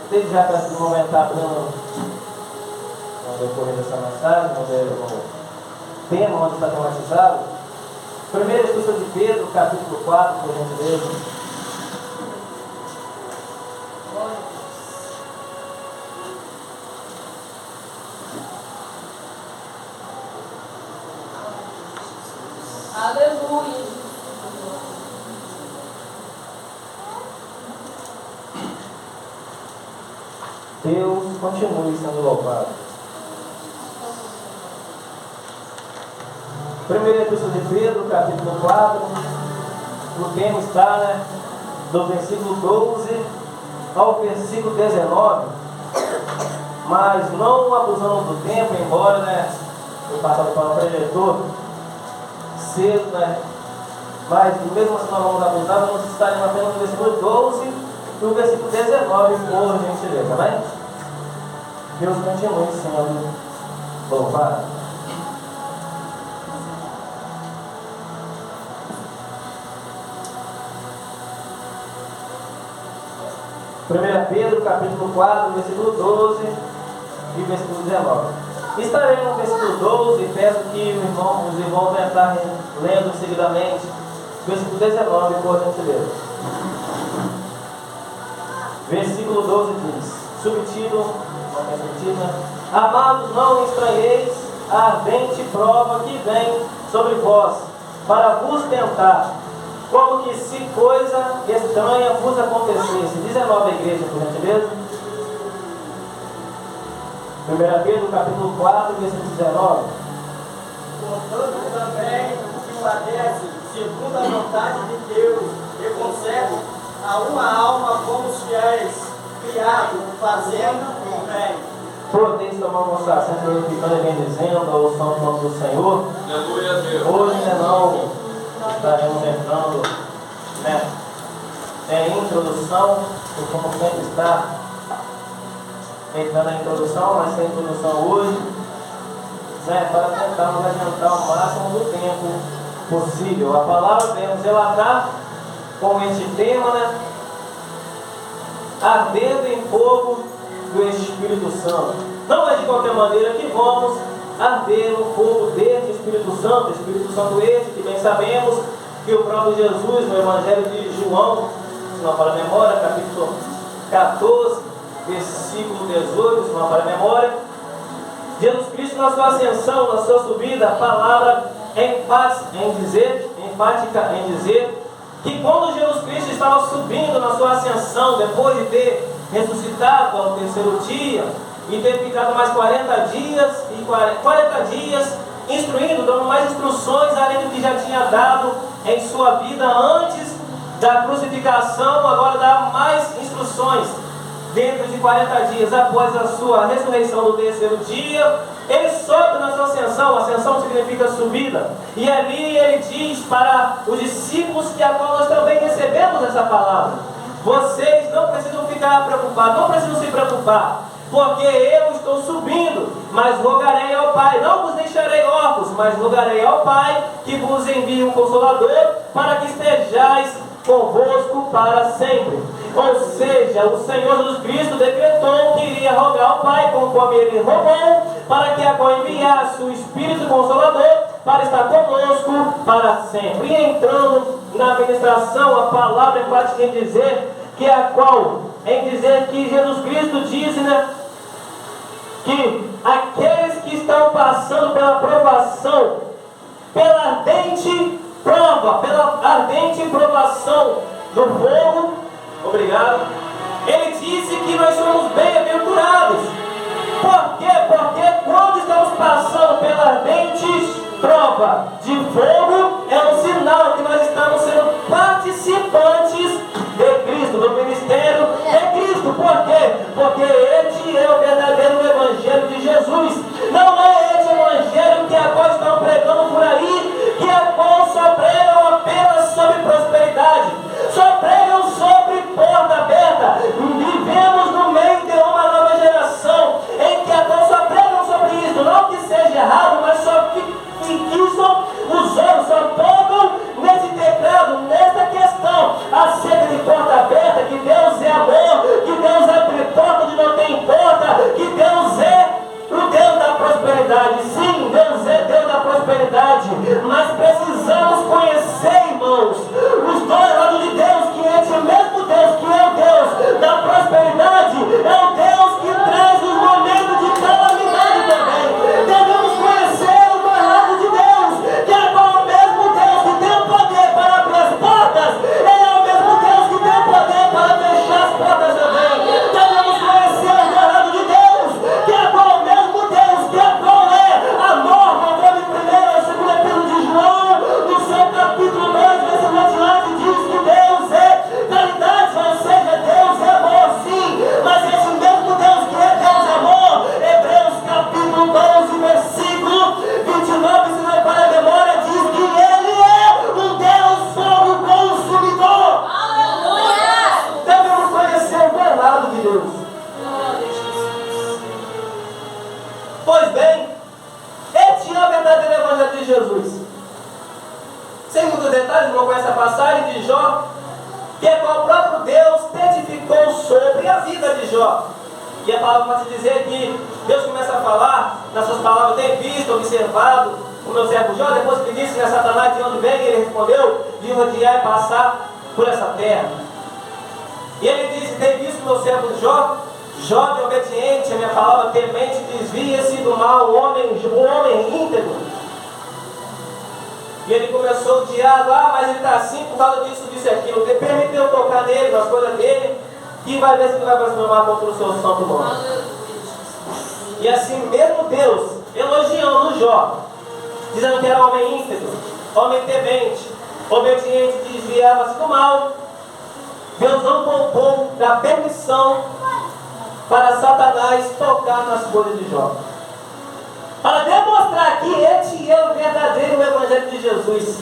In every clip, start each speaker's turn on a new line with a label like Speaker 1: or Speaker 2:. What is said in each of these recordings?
Speaker 1: Desde já para esse momento está abrindo no decorrer dessa mensagem, no tema onde está tematizado. Primeira Epístola de Pedro, capítulo 4, por gentileza.
Speaker 2: Aleluia.
Speaker 1: Deus continue sendo louvado. Primeira Epístola de Pedro, capítulo 4. O tema está, do versículo 12 ao versículo 19. Mas não abusando do tempo, embora, foi passado para o preletor cedo, mas mesmo assim nós vamos abusar, vamos estar apenas no versículo 12 e o versículo 19, por gentileza, amém? Deus continue sendo louvado. Primeira Pedro, capítulo 4, versículo 12 e versículo 19. Estarei no versículo 12 e peço que os irmãos venham estar lendo seguidamente. Versículo 19, por gentileza. Versículo 12 diz, subtítulo, amados, não estranheis a ardente prova que vem sobre vós, para vos tentar, como que se coisa estranha vos acontecesse. 19 a igreja, por gentileza. 1 Pedro, capítulo 4, versículo 19.
Speaker 3: Portanto também que padece, segundo a vontade de Deus, e concede a uma alma como os fiéis, criado, fazendo o bem.
Speaker 1: Podeis tomar o nosso assento, glorificando e bendizendo ao santo nome do Senhor.
Speaker 4: Aleluia a Deus.
Speaker 1: Hoje ainda não estaremos entrando em introdução, o como sempre está entrando na introdução, mas sem introdução hoje, para tentarmos adiantar o máximo do tempo possível. A palavra devemos relatar com este tema, ardendo em fogo do Espírito Santo. Não é de qualquer maneira que vamos arder no fogo deste Espírito Santo este que bem sabemos que o próprio Jesus, no Evangelho de João, se não para a memória, capítulo 14, versículo 18, se não para a memória, Jesus Cristo na sua ascensão, na sua subida, a palavra enfática em dizer que quando Jesus Cristo estava subindo na sua ascensão, depois de ter ressuscitado ao terceiro dia, e ter ficado mais 40 dias instruindo, dando mais instruções além do que já tinha dado em sua vida antes da crucificação, agora dá mais instruções dentro de 40 dias após a sua ressurreição do terceiro dia. Ele sobe na sua ascensão. Ascensão significa subida, e ali ele diz para os discípulos que a qual nós também recebemos essa palavra: vocês não precisam ficar preocupados, não precisam se preocupar, porque eu estou subindo, mas rogarei ao Pai, não vos deixarei órfãos, mas rogarei ao Pai que vos envie um Consolador, para que estejais convosco para sempre. Ou seja, o Senhor Jesus Cristo decretou que iria rogar ao Pai, conforme ele rogou, para que agora enviasse o Espírito Consolador para estar conosco para sempre. E entrando na ministração, a palavra enfática em dizer que que Jesus Cristo diz, que aqueles que estão passando pela provação, pela ardente provação do fogo, obrigado, ele disse que nós somos bem-aventurados. Por quê? Porque quando estamos passando pela ardente prova de fogo, é um sinal que nós estamos sendo participantes de Cristo, do ministério de Cristo. Por quê? Porque este é o verdadeiro Evangelho de Jesus. Não é este Evangelho que agora estão pregando por aí, que agora só pregam apenas sobre prosperidade, só pregam sobre porta aberta. Vivemos no meio de uma nova geração em que agora só pregam sobre isso. Não que seja errado, mas só fixam os olhos, só tocam nesse teclado, nessa questão acerca de porta aberta, que Deus é amor, que Deus abre porta Deus. Pois bem, este é o verdadeiro Evangelho de Jesus. Sem muitos detalhes, não conhece a passagem de Jó, que é qual o próprio Deus testificou sobre a vida de Jó. E a palavra pode dizer que Deus começa a falar, nas suas palavras, tem visto, observado o meu servo Jó. Depois que disse, né, Satanás, de onde vem? Ele respondeu, de rodear e passar por essa terra. E ele disse, tem visto o meu servo Jó, jovem obediente, a minha palavra temente, desvia-se do mal, um homem íntegro. E ele começou a odiar, mas ele está assim por causa disso, disso e aquilo. Ele permitiu tocar nele, nas coisas dele, e vai ver se ele vai transformar contra o seu santo nome. E assim mesmo Deus, elogiando Jó, dizendo que era homem íntegro, homem temente, obediente, que desviava-se do mal, Deus não poupou da permissão para Satanás tocar nas coisas de Jó. Para demonstrar que este é o verdadeiro Evangelho de Jesus.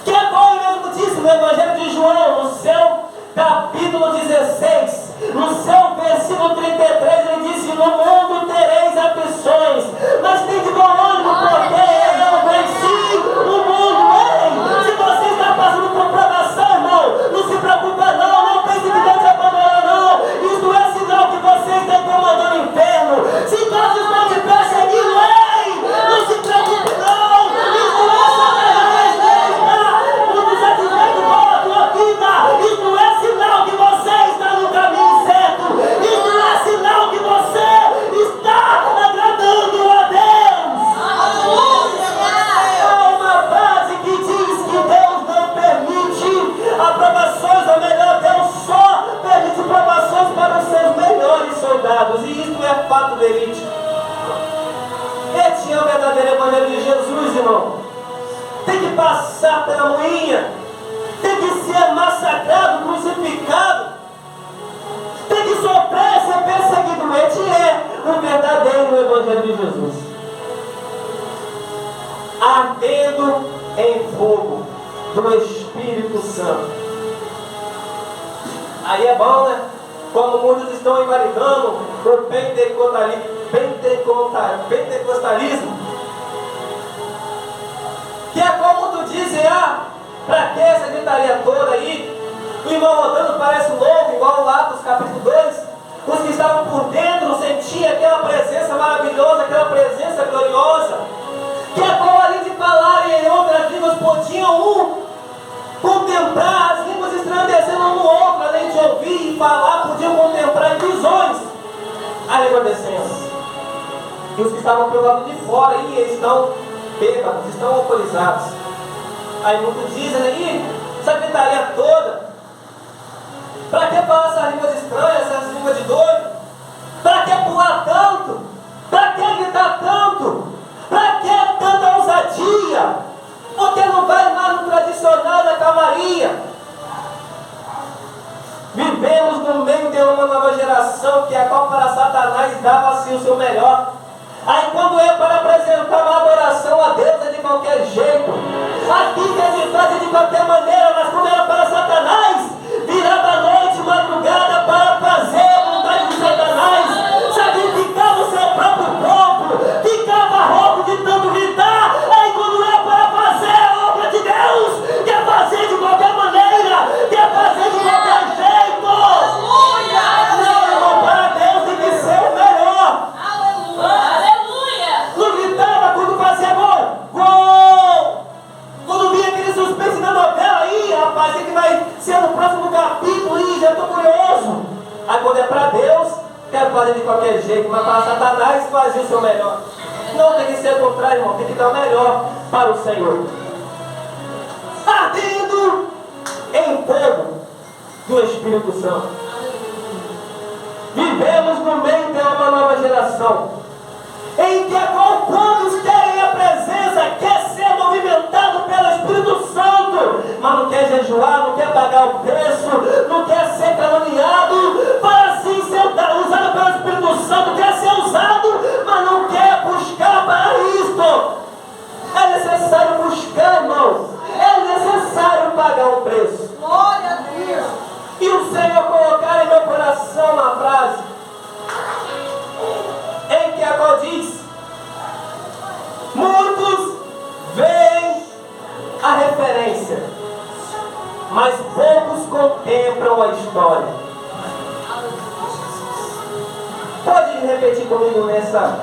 Speaker 1: Que é qual ele mesmo disse no Evangelho de João, no seu capítulo 16, no seu versículo 33, ele disse, no mundo tereis aflições, mas tem de bom ânimo, porque eu venci o mundo. Ei, se você está passando por provação, irmão, não se preocupa não pense que Deus te abandona não. Isso é sinal que você está incomodando o inferno. Se todos estão te perseguindo, não se preocupe não. Isso é Satanás muito satisfeito com a tua vida. Isso não é sinal que você está no caminho certo. Isso não é sinal que você está agradando a Deus. Há uma base que diz que Deus não permite aprovações, ou melhor, Deus só permite provações para os seus melhores soldados. E isso é fato verídico. Este é o verdadeiro Evangelho de Jesus, irmão. Tem que passar pela moinha, tem que ser massacrado, crucificado, tem que sofrer, ser perseguido. Este é o verdadeiro Evangelho de Jesus. Ardendo em fogo do Espírito Santo. Aí é bom, né? Como muitos estão invalidando o pentecostalismo, que é como tu dizem, pra que essa gritaria toda aí? O irmão rodando parece louco, igual lá dos capítulo 2. Os que estavam por dentro sentiam aquela presença maravilhosa, aquela presença gloriosa, que é como além de falarem em outras línguas, podiam contemplar as línguas estranhecendo um no outro, além de ouvir e falar, podiam contemplar em visões a língua descendo. E os que estavam pelo lado de fora aí estão bêbados, estão alcoolizados. Aí muitos dizem aí, essa gritaria toda, para que falar essas línguas estranhas, essas línguas de doido? Para que pular tanto? Para que gritar tanto? Para que tanta ousadia? Porque não vai mais no tradicional da calmaria. Vivemos no meio de uma nova geração que a qual para Satanás dava assim o seu melhor. Aí quando é para apresentar uma adoração a Deus é de qualquer jeito. Aqui que a gente faz de qualquer maneira, mas quando era para Satanás, virava a noite, madrugada para fazer a vontade de Satanás. Sacrificava o seu próprio corpo, ficava rouco de tanto gritar. Aí quando é para fazer a obra de Deus, quer fazer de qualquer maneira, quer fazer de qualquer jeito. Não, irmão, para Deus tem que ser o melhor. Não gritava quando fazia gol, gol! Quando vinha aquele suspense na novela aí, rapaz, tem que vai ser no próximo capítulo, aí já estou curioso. Aí quando é para Deus, quer fazer de qualquer jeito, mas para Satanás fazia o seu melhor. Não, tem que ser o contrário, irmão, tem que dar o melhor para o Senhor. Ardendo em fogo do Espírito Santo. Vivemos no meio de uma nova geração, em que quantos querem a presença, quer ser movimentado pelo Espírito Santo, mas não quer jejuar, não quer pagar o preço, não quer ser caluniado, para assim ser usado pelo Espírito Santo, quer ser usado, mas não quer buscar para isto. É necessário buscar, irmãos, é necessário pagar um preço.
Speaker 3: Glória a Deus.
Speaker 1: E o Senhor colocar em meu coração uma frase repetir comigo essa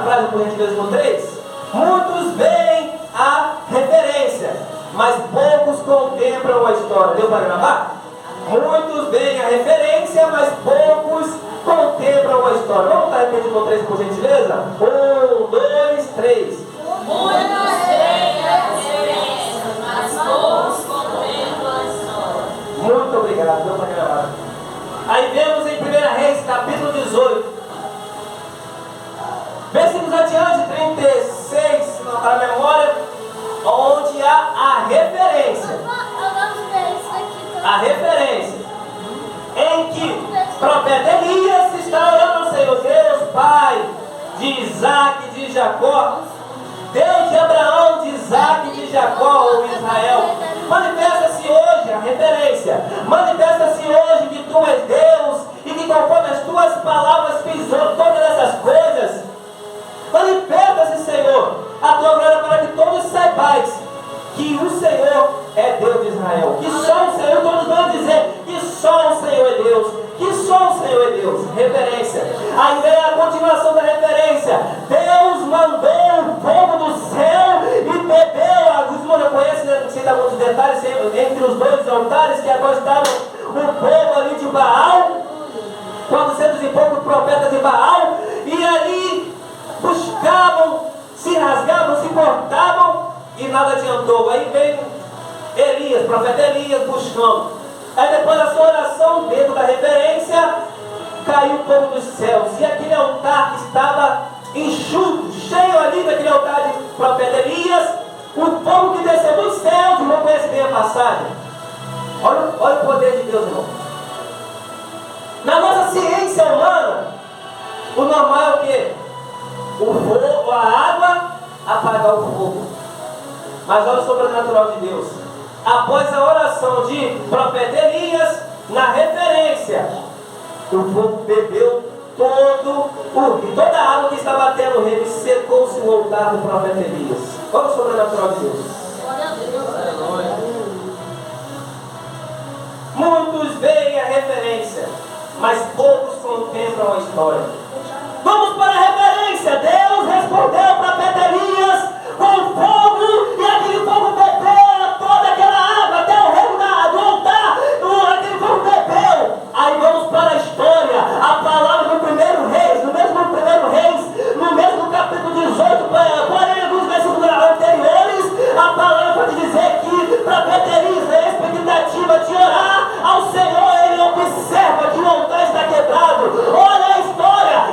Speaker 1: frase, por gentileza, no 3? Muitos veem a referência, mas poucos contemplam a história. Deu para gravar? Muitos veem a referência, mas poucos contemplam a história. Vamos estar repetindo no 3, por gentileza? 1, 2, 3.
Speaker 2: Muitos veem a referência, mas poucos contemplam a história.
Speaker 1: Muito obrigado, deu para gravar. Aí vemos em 1 Reis, capítulo 18. Versículos adiante, 36, se não está na memória, onde há a referência. A referência em que o profeta Elias está orando ao Senhor, Deus Pai de Isaac e de Jacó, Deus de Abraão, de Isaac e de Jacó, ou Israel. Manifesta-se hoje a referência, manifesta-se hoje que tu és Deus e que conforme as tuas palavras fiz todas essas coisas. Manifesta-se, Senhor, a tua glória para que todos saibais que o Senhor é Deus de Israel. Que só o Senhor, todos vão dizer que só o Senhor é Deus. Que só o Senhor é Deus. Referência. Aí vem a continuação da referência. Deus mandou o fogo do céu e bebeu. Os irmãos já conhecem, né? Sem dar muitos detalhes, entre os dois altares que agora estavam o povo ali de Baal, 400 e poucos profetas de Baal, e ali buscavam, se rasgavam, se cortavam e nada adiantou. Aí vem Elias, profeta Elias buscando. Aí depois da sua oração, dentro da referência, caiu o fogo dos céus. E aquele altar estava enxuto, cheio ali daquele altar de profeta Elias. O fogo que desceu dos céus, não conhece bem a passagem. Olha o poder de Deus, irmão. Na nossa ciência humana, o normal é o quê? O fogo, a água, apagar o fogo. Mas olha o sobrenatural de Deus. Após a oração de profeta Elias, na referência, o fogo bebeu toda a água que estava tendo o reino e secou-se o altar do profeta Elias. Olha o sobrenatural de Deus. Muitos veem a referência, mas poucos contemplam a história. Vamos para a referência. Deus respondeu ao profeta Elias com fogo, e aquele fogo bebeu toda aquela água até o reino do altar. Aquele fogo bebeu. Aí vamos para a história. A palavra do primeiro Reis, no mesmo primeiro Reis, no mesmo capítulo 18, porém alguns versículos anteriores, a palavra pode dizer que o profeta Elias, na expectativa de orar ao Senhor, ele observa que o altar está quebrado. Olha a história.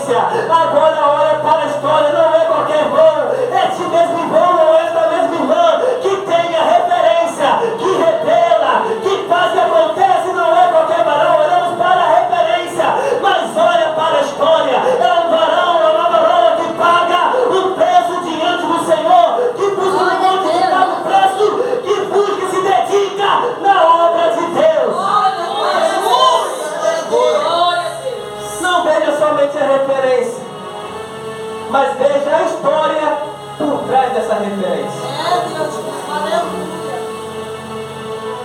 Speaker 1: referência. Agora olha para a história, não é qualquer irmão, é ti mesmo irmão, não é esta mesma irmã, que tenha referência, que revela, que faz que acontece, não é qualquer varão, olhamos para a referência, mas olha para a história, é um varão, é uma varoa que paga um preço diante do Senhor, que busca um monte de paga um preço, que busca e se dedica na obra de Deus. Não veja somente a referência, mas veja a história por trás dessa referência.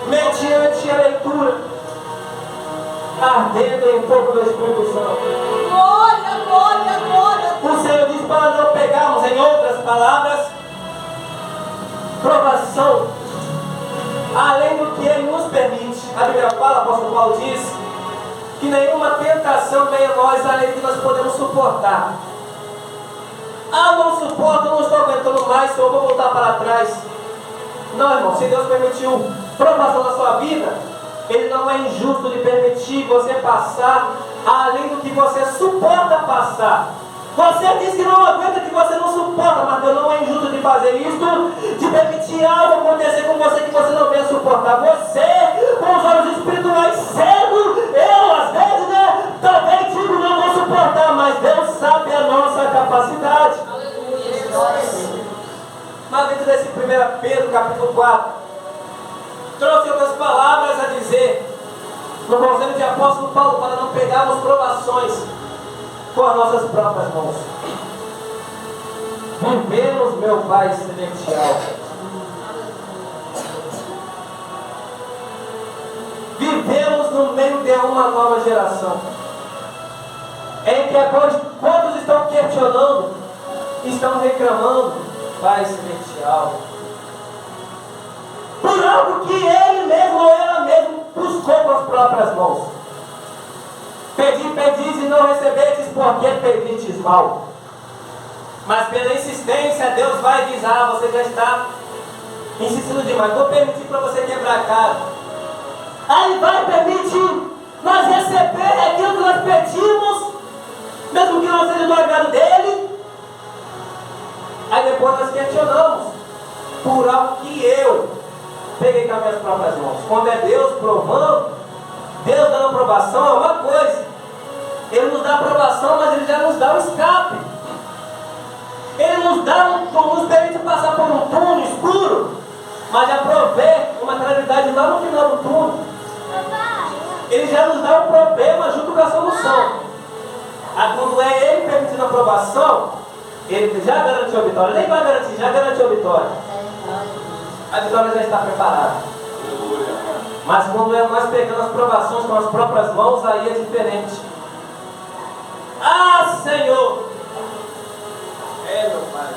Speaker 1: Mediante a leitura, ardendo em fogo do Espírito Santo.
Speaker 2: Glória, glória, glória.
Speaker 1: O Senhor diz para não pegarmos, em outras palavras, provação, além do que Ele nos permite. A Bíblia fala, o apóstolo Paulo diz, que nenhuma tentação venha a nós, além do que nós podemos suportar. Não suporto, não estou aguentando mais, Senhor, vou voltar para trás. Não, irmão, se Deus permitiu provação na sua vida, Ele não é injusto de permitir você passar além do que você suporta passar. Você diz que não aguenta, que você não suporta, mas Deus não é injusto de fazer isso, de permitir algo acontecer com você que você não venha suportar. Você, com os olhos espirituais cegos, eu às vezes, também digo não vou suportar, mas Deus sabe a nossa capacidade. Mas dentro desse 1 Pedro, capítulo 4, trouxe outras palavras a dizer, no conselho de apóstolo Paulo, para não pegarmos provações com as nossas próprias mãos. Vivemos, meu Pai Celestial. Vivemos no meio de uma nova geração, em que agora quantos estão questionando, estão reclamando, Pai Celestial, por algo que ele mesmo ou ela mesmo buscou com as próprias mãos. Pedi, pedis e não recebestes, porque pedistes mal. Mas pela insistência, Deus vai e diz, você já está insistindo demais, vou permitir para você quebrar a cara. Aí vai permitir nós receber aquilo que nós pedimos, mesmo que não seja do agrado dele. Aí depois nós questionamos por algo que eu peguei com as minhas próprias mãos. Quando é Deus provando, Deus dando aprovação é uma coisa. Ele nos dá aprovação, mas Ele já nos dá um escape. Ele nos permite passar por um túnel escuro, mas já provê uma claridade lá no final do túnel. Ele já nos dá um problema junto com a solução. Quando é Ele permitindo a aprovação, Ele já garantiu a vitória. Nem vai garantir, já garantiu a vitória. A vitória já está preparada. Mas quando é nós pegando as provações com as próprias mãos, aí é diferente. Senhor, meu Pai,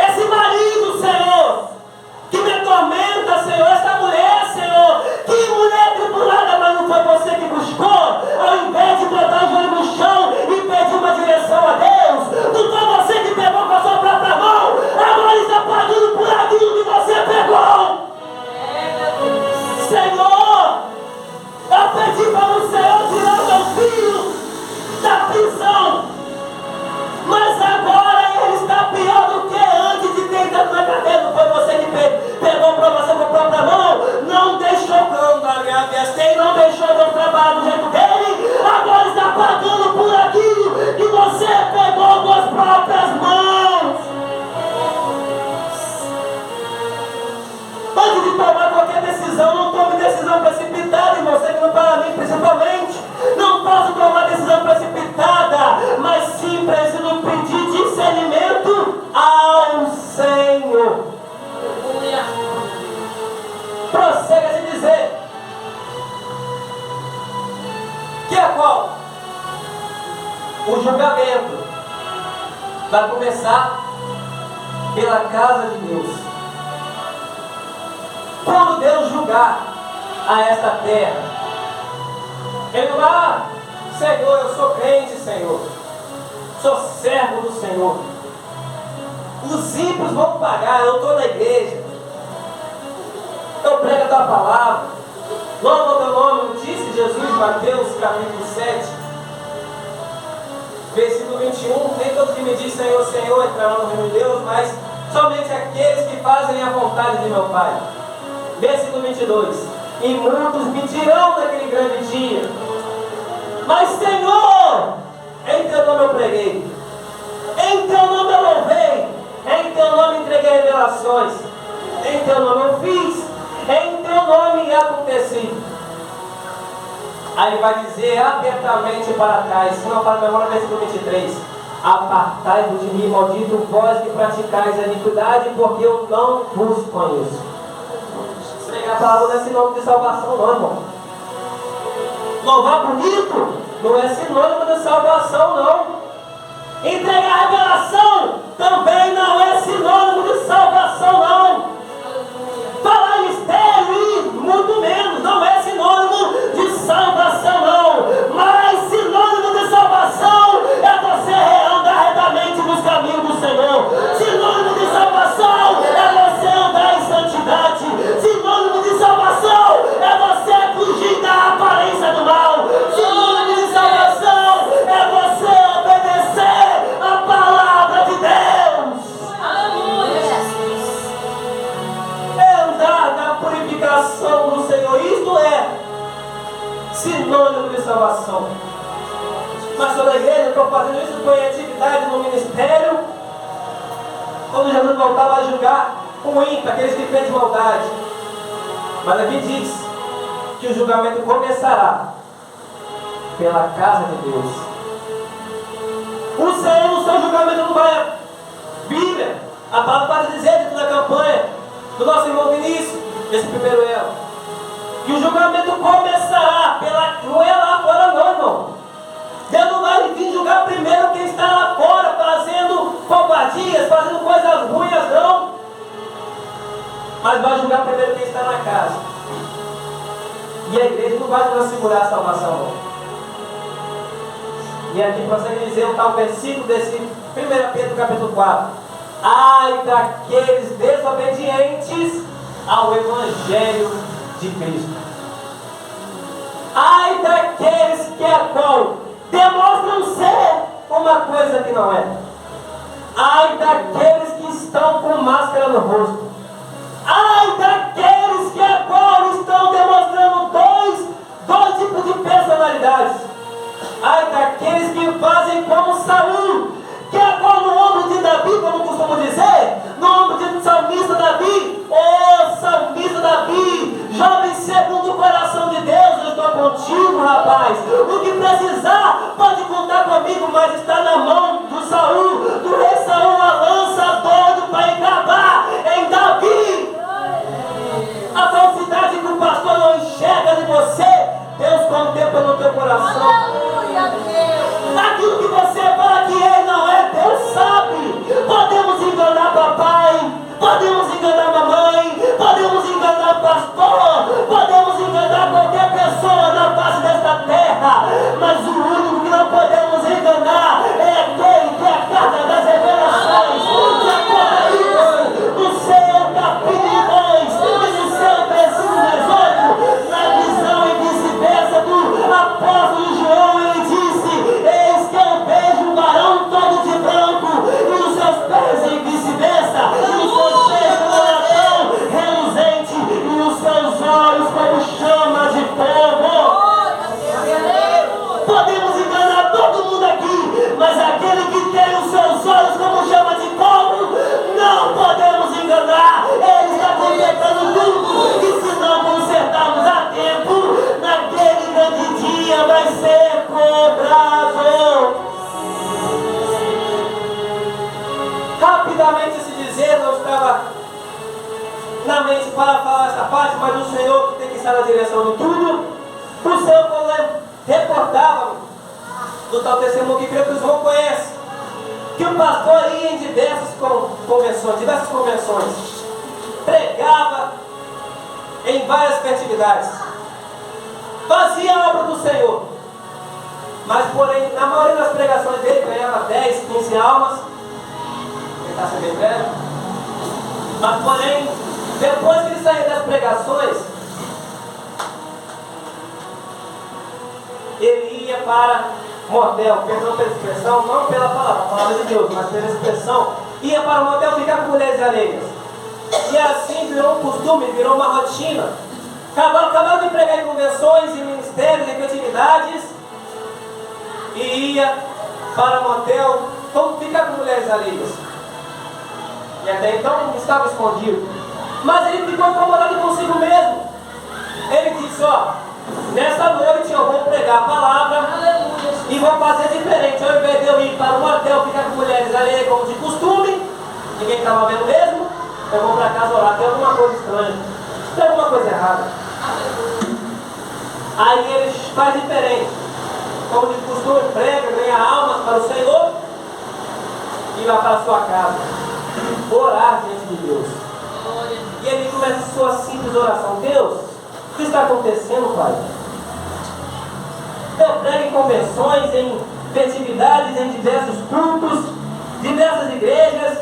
Speaker 1: esse marido, Senhor, que me atormenta, Senhor, essa mulher, Senhor, que mulher tribulada, mas não foi você que buscou, ao invés de botar o joelho no chão e pedir uma direção a Deus, não foi você que pegou com a sua própria mão, agora está pagando por aquilo que você pegou. Senhor, eu pedi para o Senhor tirar meu filho da prisão, mas agora ele está pior do que antes de ter entrado na cadeia. Não foi você que pegou a provação com a própria mão, não deixou e não deixou Deus trabalhar do jeito dele, agora está pagando por aquilo que você pegou com as próprias mãos. Antes de tomar qualquer decisão, não tome decisão precipitada, irmão, seguindo para mim principalmente. Não posso tomar decisão precipitada, mas sim preciso pedir discernimento ao Senhor. Prossegue a se dizer que é qual? O julgamento vai começar pela casa de Deus. Quando Deus julgar a esta terra, Ele não vai, Senhor, eu sou crente, Senhor, sou servo do Senhor, os ímpios vão pagar, eu estou na igreja, eu prego a tua palavra, louva o teu nome, disse Jesus em Mateus capítulo 7. Versículo 21, nem todos que me dizem Senhor, Senhor entrarão no reino de Deus, mas somente aqueles que fazem a vontade de meu Pai. Versículo 22, e muitos me dirão naquele grande dia, mas Senhor, em teu nome eu preguei, em teu nome eu louvei, em teu nome entreguei revelações, em teu nome eu fiz, em teu nome aconteci. Aí vai dizer abertamente para trás, se não para a memória, versículo 23, apartai-vos de mim, maldito vós que praticais a iniquidade, porque eu não vos conheço. Pregar a palavra não é sinônimo de salvação, não, irmão. Louvar bonito não é sinônimo de salvação, não. Entregar revelação também não é sinônimo de salvação, não. Falar mistério, muito menos, não é sinônimo de salvação, não. Mas sinônimo de salvação é você andar retamente nos caminhos do Senhor. Sinônimo de salvação é você andar em santidade. Sinônimo de salvação é você fugir da aparência do mal. Sinônimo de salvação é você obedecer a palavra de Deus. É andar na purificação do Senhor. Isto é sinônimo de salvação. Mas toda a igreja, eu estou fazendo isso com a atividade no ministério. Quando Jesus voltava a julgar o ímpio, aqueles que fez maldade. Mas aqui diz que o julgamento começará pela casa de Deus. O Senhor, no seu julgamento, não vai. Bíblia, a palavra para dizer dentro da campanha do nosso irmão Vinícius, esse primeiro elo, que o julgamento começará não é lá fora, não, irmão. Deus não vai vir julgar primeiro quem está lá fora fazendo covardias, fazendo coisas ruins, não. Mas vai julgar primeiro quem está na casa. E a igreja não vai nos assegurar a salvação, não. E aqui prossegue dizer um tal versículo desse 1 Pedro capítulo 4. Ai daqueles desobedientes ao Evangelho de Cristo. Ai daqueles que a qual demonstram ser uma coisa que não é. Ai daqueles que estão com máscara no rosto. Ai daqueles que a qual estão demonstrando dois tipos de personalidades. Ai daqueles que fazem como Saul, que é qual no ombro de Davi, como costumo dizer, no ombro de salmista Davi. Ô salmista Davi, jovem segundo o coração de Deus, eu estou contigo, rapaz. O que precisar, pode contar comigo, mas está na mão do Saul, do rei Saul, a lança doido para encavar em Davi. A falsidade que o pastor não enxerga de você, Deus contempla no teu coração. Aquilo que você fala que ele não é, Deus sabe. Podemos enganar papai, podemos enganar mamãe, podemos enganar pastor, podemos enganar qualquer pessoa na face desta terra, mas o único que não podemos enganar é aquele que é a carta das revelações, de Apocalipse, no seu capítulo 2 e no seu versículo 18, na visão e vice-versa do apóstolo João, ele disse: eis que eu vejo um varão todo de branco, e os seus pés em vice-versa, e os seus pés como latão reluzente, e os seus olhos como chama de fogo. Podemos enganar todo mundo aqui, mas aquele que tem os seus olhos como chama de fogo, não podemos enganar. Ele está consertando tudo, e se não consertarmos a tempo, naquele grande dia vai ser cobrado. Rapidamente se dizer, não estava na mente para falar essa parte, mas o Senhor que tem que estar na direção de tudo. O Senhor, quando recordava do tal testemunho que creio que os irmãos conhecem, que o pastor ia em diversas convenções, pregava em várias festividades, fazia a obra do Senhor, mas porém, na maioria das pregações dele, ganhava 10, 15 almas, ele está sabendo breve, mas porém, depois que ele saía das pregações, ele ia para motel, perdão pela expressão, não pela palavra, a palavra de Deus, mas pela expressão, ia para o motel ficar com mulheres alheias. E assim virou um costume, virou uma rotina. Acabaram de pregar em convenções, em ministérios, em atividades, e ia para o motel, como ficar com mulheres alheias. E até então estava escondido. Mas ele ficou incomodado consigo mesmo. Ele disse, ó, nessa noite eu vou pregar a palavra e vou fazer diferente. Ao invés de eu ir para o motel ficar com mulheres alheias como de costume, ninguém estava vendo mesmo, eu vou para casa orar, tem alguma coisa estranha, tem alguma coisa errada. Aí ele faz diferente. Como de costume, prega, ganha almas para o Senhor e vai para a sua casa orar diante de Deus. E ele começa a sua simples oração. Deus, o que está acontecendo, Pai? Eu prego em convenções, em festividades, em diversos cultos, diversas igrejas,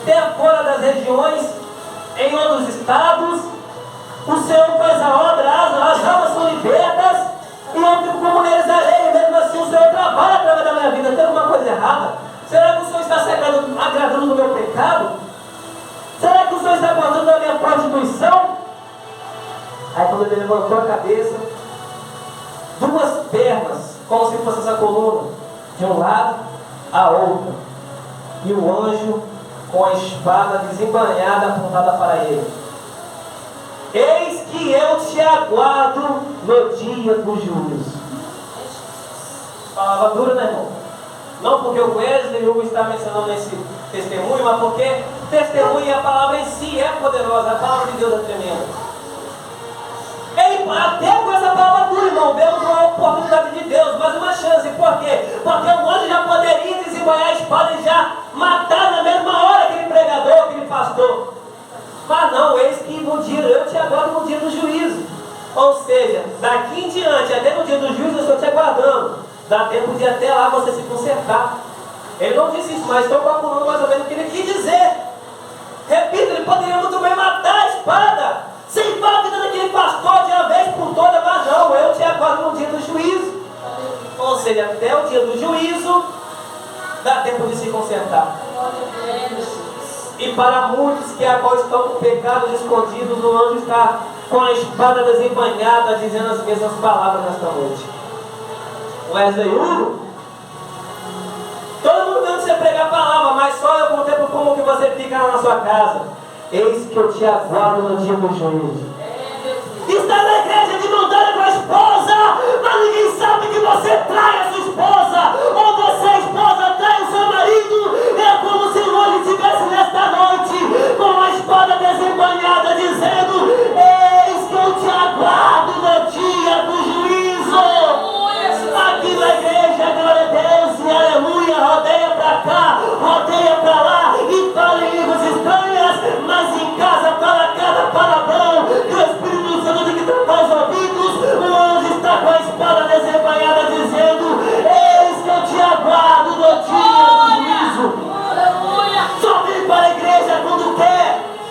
Speaker 1: até fora das regiões, em outros estados. O Senhor faz a obra, as almas são libertas, e eu fico com mulheres alheias, mesmo assim o Senhor trabalha através da minha vida. Tem alguma coisa errada? Será que o Senhor está se agradando do meu pecado? Será que o Senhor está gostando da minha prostituição? Aí quando ele levantou a cabeça, duas pernas, como se fosse essa coluna, de um lado a outro, e o anjo com a espada desembainhada apontada para ele. Eis que eu te aguardo no dia do juízo. Palavra dura, né, irmão? Não porque o Wesley Hugo está mencionando esse testemunho, mas porque testemunho e a palavra em si é poderosa, a palavra de Deus é tremenda. Ele, até com essa palavra dura, irmão, vemos uma oportunidade de Deus, mas uma chance. Por quê? Porque o anjo já poderia desembanhar a espada e já matar na mesma hora aquele pregador, aquele pastor. Mas não, eis que no dia, eu te aguardo no dia do juízo. Ou seja, daqui em diante, até no dia do juízo, eu estou te aguardando. Dá tempo de até lá você se consertar. Ele não disse isso, mas estou calculando mais ou menos o que ele quis dizer. Repito, ele poderia muito bem matar a espada, ceifar a vida daquele pastor de uma vez por toda, mas não, eu te aguardo no dia do juízo. Ou seja, até o dia do juízo, dá tempo de se consertar. E para muitos que agora estão com pecados escondidos, o anjo está com a espada desembainhada, dizendo as mesmas palavras nesta noite. Wesley Hugo, todo mundo vendo você pregar a palavra, mas só eu contemplo como que você fica na sua casa. Eis que eu te aguardo no dia do juízo. Está na igreja de mão dada com a esposa, mas ninguém sabe que você trai a sua esposa, ou você, a esposa, trai o seu marido. É como se o anjo estivesse nesta noite com a espada desembainhada, dizendo: eis que eu te aguardo no dia do juízo. Aqui na igreja, glória a Deus e aleluia, rodeia pra cá, rodeia pra lá e fala em línguas estranhas, mas em casa fala cada palavrão que o Espírito Santo tem que tratar os ouvidos. O anjo está com a espada desembainhada dizendo: eis que eu te aguardo no dia do juízo. Só vem para a igreja quando quer,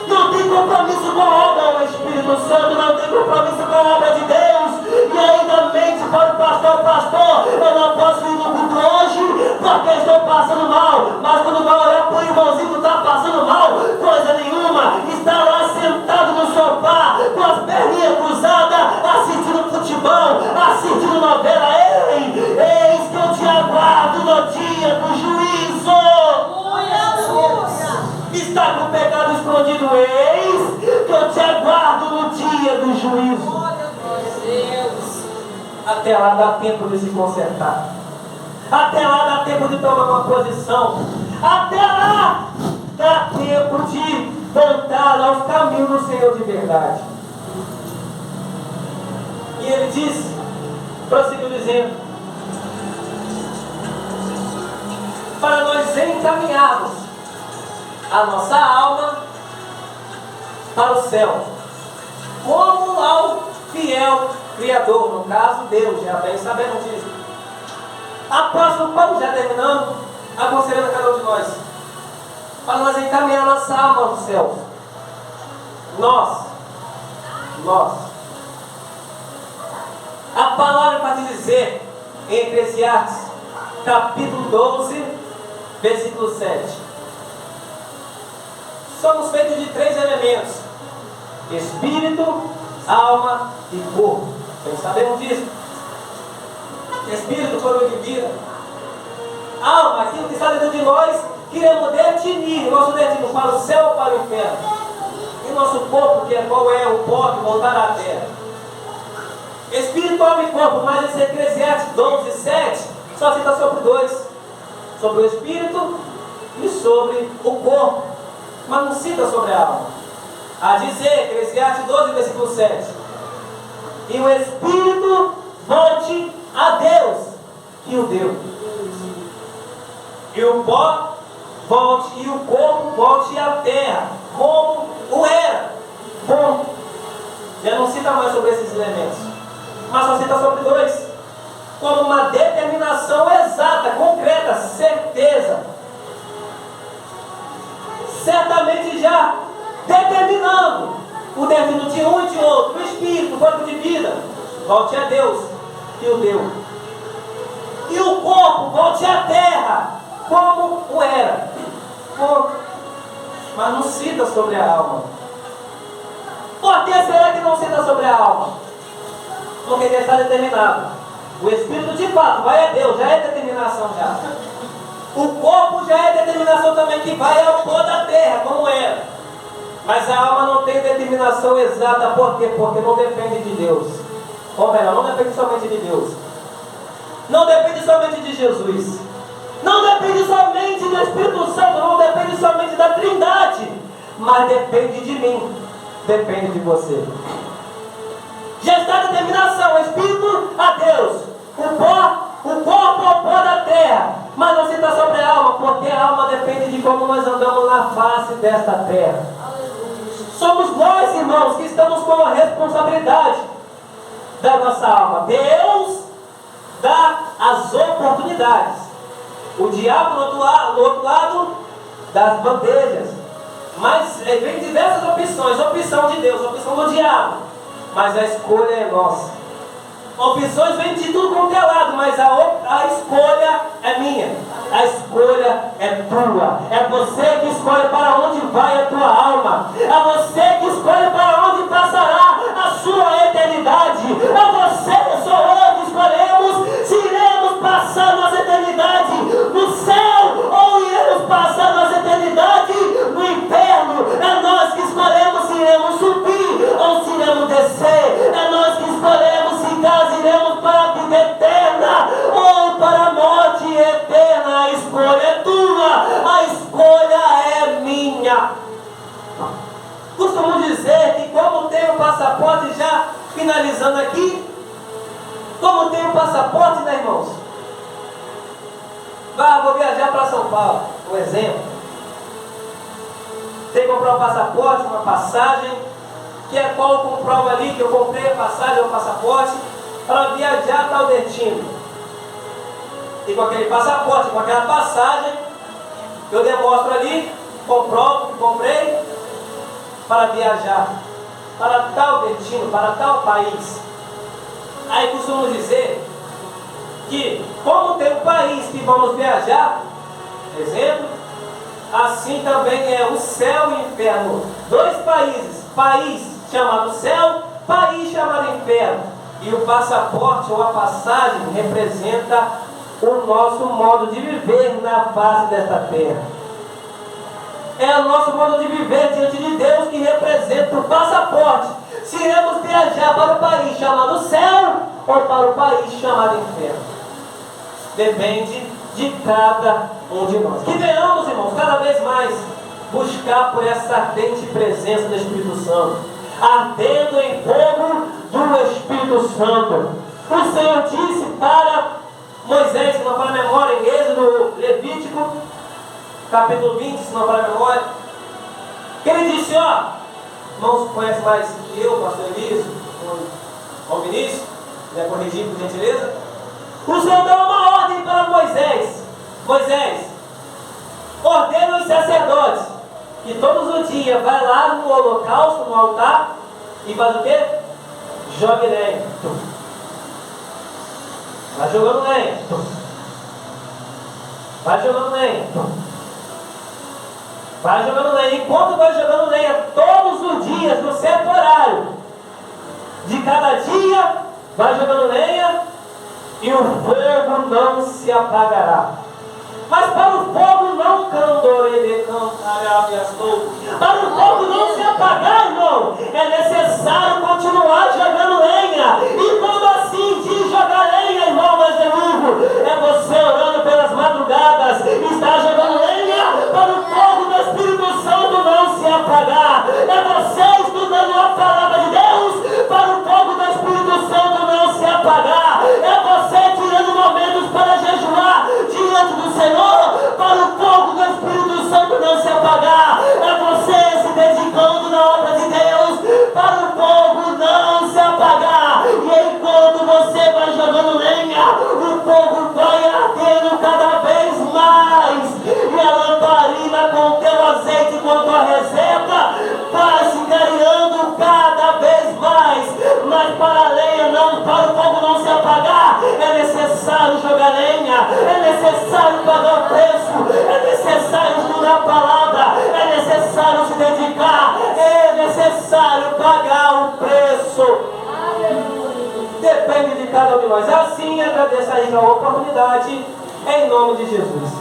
Speaker 1: não tem compromisso com a obra. O Espírito Santo não tem compromisso com a obra de Deus. E ainda mente para o pastor, eu não posso ir no culto hoje porque estou passando mal. Mas quando vai olhar para o irmãozinho que está passando mal, coisa nenhuma, está lá sentado no sofá com as perninhas cruzadas, assistindo futebol, assistindo novela. Ei, eis que eu te aguardo no dia do juízo. Está com o pecado escondido, eis que eu te aguardo no dia do juízo. Até lá dá tempo de se consertar. Até lá dá tempo de tomar uma posição. Até lá dá tempo de voltar aos caminhos do Senhor de verdade. E ele disse, prosseguiu dizendo, para nós encaminharmos a nossa alma para o céu, como ao fiel Criador, no caso Deus, já bem sabemos disso. Apóstolo Paulo, já terminando, aconselhando a cada um de nós, para nós encaminhar nossa alma aos céus. Nós. A palavra para te dizer em Eclesiastes capítulo 12, versículo 7. Somos feitos de 3 elementos: espírito, alma e corpo. Vocês sabemos disso. Espírito, coroa de vida. Alma, aquilo que está dentro de nós, queremos definir nosso destino para o céu ou para o inferno. E nosso corpo, que é qual é o pó que voltará à terra. Espírito, alma e corpo, mas esse Eclesiastes 12, 7 só cita sobre 2: sobre o espírito e sobre o corpo, mas não cita sobre a alma. A dizer, Eclesiastes 12, versículo 7: e o espírito volte a Deus, que o deu, e o pó volte, e o corpo volte à terra, como o era. Bom, já não cita mais sobre esses elementos, mas só cita sobre 2, como uma determinação exata, concreta, certeza. Certamente já determinando o destino de um e de outro. O espírito, o corpo de vida, volte a Deus, que o deu. E o corpo volte à terra, como o era. Bom, mas não cita sobre a alma. Por que será que não cita sobre a alma? Porque já está determinado. O espírito de fato vai a Deus, já é determinação já. O corpo já é determinação também, que vai ao pó da terra, como era. Mas a alma não tem determinação exata. Por quê? Porque não depende de Deus. Ou melhor, não depende somente de Deus. Não depende somente de Jesus. Não depende somente do Espírito Santo. Não depende somente da Trindade. Mas depende de mim. Depende de você. Já está a determinação. O Espírito a Deus. O corpo ao pó da terra. Mas não cita sobre a alma, porque a alma depende de como nós andamos na face desta terra. Somos nós, irmãos, que estamos com a responsabilidade da nossa alma. Deus dá as oportunidades. O diabo do outro lado das bandejas. Mas vem diversas opções. Opção de Deus, opção do diabo. Mas a escolha é nossa. Opções vêm de tudo quanto é lado, mas a escolha é minha. A escolha é tua. É você que escolhe para onde vai a tua alma. É você que escolhe para onde passará a sua eternidade. É você, sou eu que escolhemos se iremos passar nossa eternidade no céu ou iremos passar nossa eternidade no inferno. É nós que escolhemos se iremos subir ou se iremos descer. É nós que escolhemos se caso iremos para a vida eterna ou para a morte eterna. A escolha é tua, a escolha é minha. Costumo dizer que como tenho o passaporte, já finalizando aqui, como tenho o passaporte, né, irmãos? Vou viajar para São Paulo, um exemplo. Tem que comprar um passaporte, uma passagem, que é qual eu comprovo ali que eu comprei a passagem ou o passaporte para viajar para o destino. E com aquele passaporte, com aquela passagem, eu demonstro ali, comprovo que comprei para viajar para tal destino, para tal país. Aí costumo dizer que, como tem um país que vamos viajar, exemplo, assim também é o céu e o inferno. 2 países, país chamado céu, país chamado inferno. E o passaporte ou a passagem representa o nosso modo de viver na face desta terra. É o nosso modo de viver diante de Deus que representa o passaporte. Se iremos viajar para o país chamado céu ou para o país chamado inferno. Depende de cada um de nós. Que venhamos, irmãos, cada vez mais buscar por essa ardente presença do Espírito Santo, ardendo em fogo do Espírito Santo. O Senhor disse para Moisés, se não para a memória, em Êxodo, Levítico, capítulo 20, se não para a memória, que ele disse, irmãos conhecem mais que eu, pastor Elias, o Vinícius, me corrigir por gentileza. O Senhor deu uma ordem para Moisés. Moisés, ordena os sacerdotes que todos os dias vai lá no holocausto, no altar, e faz o quê? Jogue lenha. Vai jogando lenha. Vai jogando lenha. Vai jogando lenha. Enquanto vai jogando lenha todos os dias, no certo horário de cada dia, vai jogando lenha e o fogo não se apagará. Mas para o fogo não para o fogo não se apagar, irmão, é necessário continuar jogando lenha. E quando assim diz jogar lenha, irmão mais amigo, é você orando pelas madrugadas, está jogando lenha para o fogo do Espírito Santo não se apagar. É você estudando a palavra de Deus para o fogo do Espírito Santo não se apagar. É você tirando momentos para jejuar diante do Senhor para o fogo do Espírito Santo não se apagar. É você se dedicando na obra de Deus para o fogo não se apagar. E enquanto você vai jogando lenha, o fogo vai ardendo cada vez mais. E a lamparina com teu azeite, com a tua reserva, vai se clareando cada vez mais. Mas para a lenha não, para o fogo não se apagar, é necessário jogar lenha, é necessário pagar o preço, é necessário estudar a palavra, é necessário se dedicar, é necessário pagar o preço. Depende de cada um de nós. Assim, agradeço aí a oportunidade, em nome de Jesus.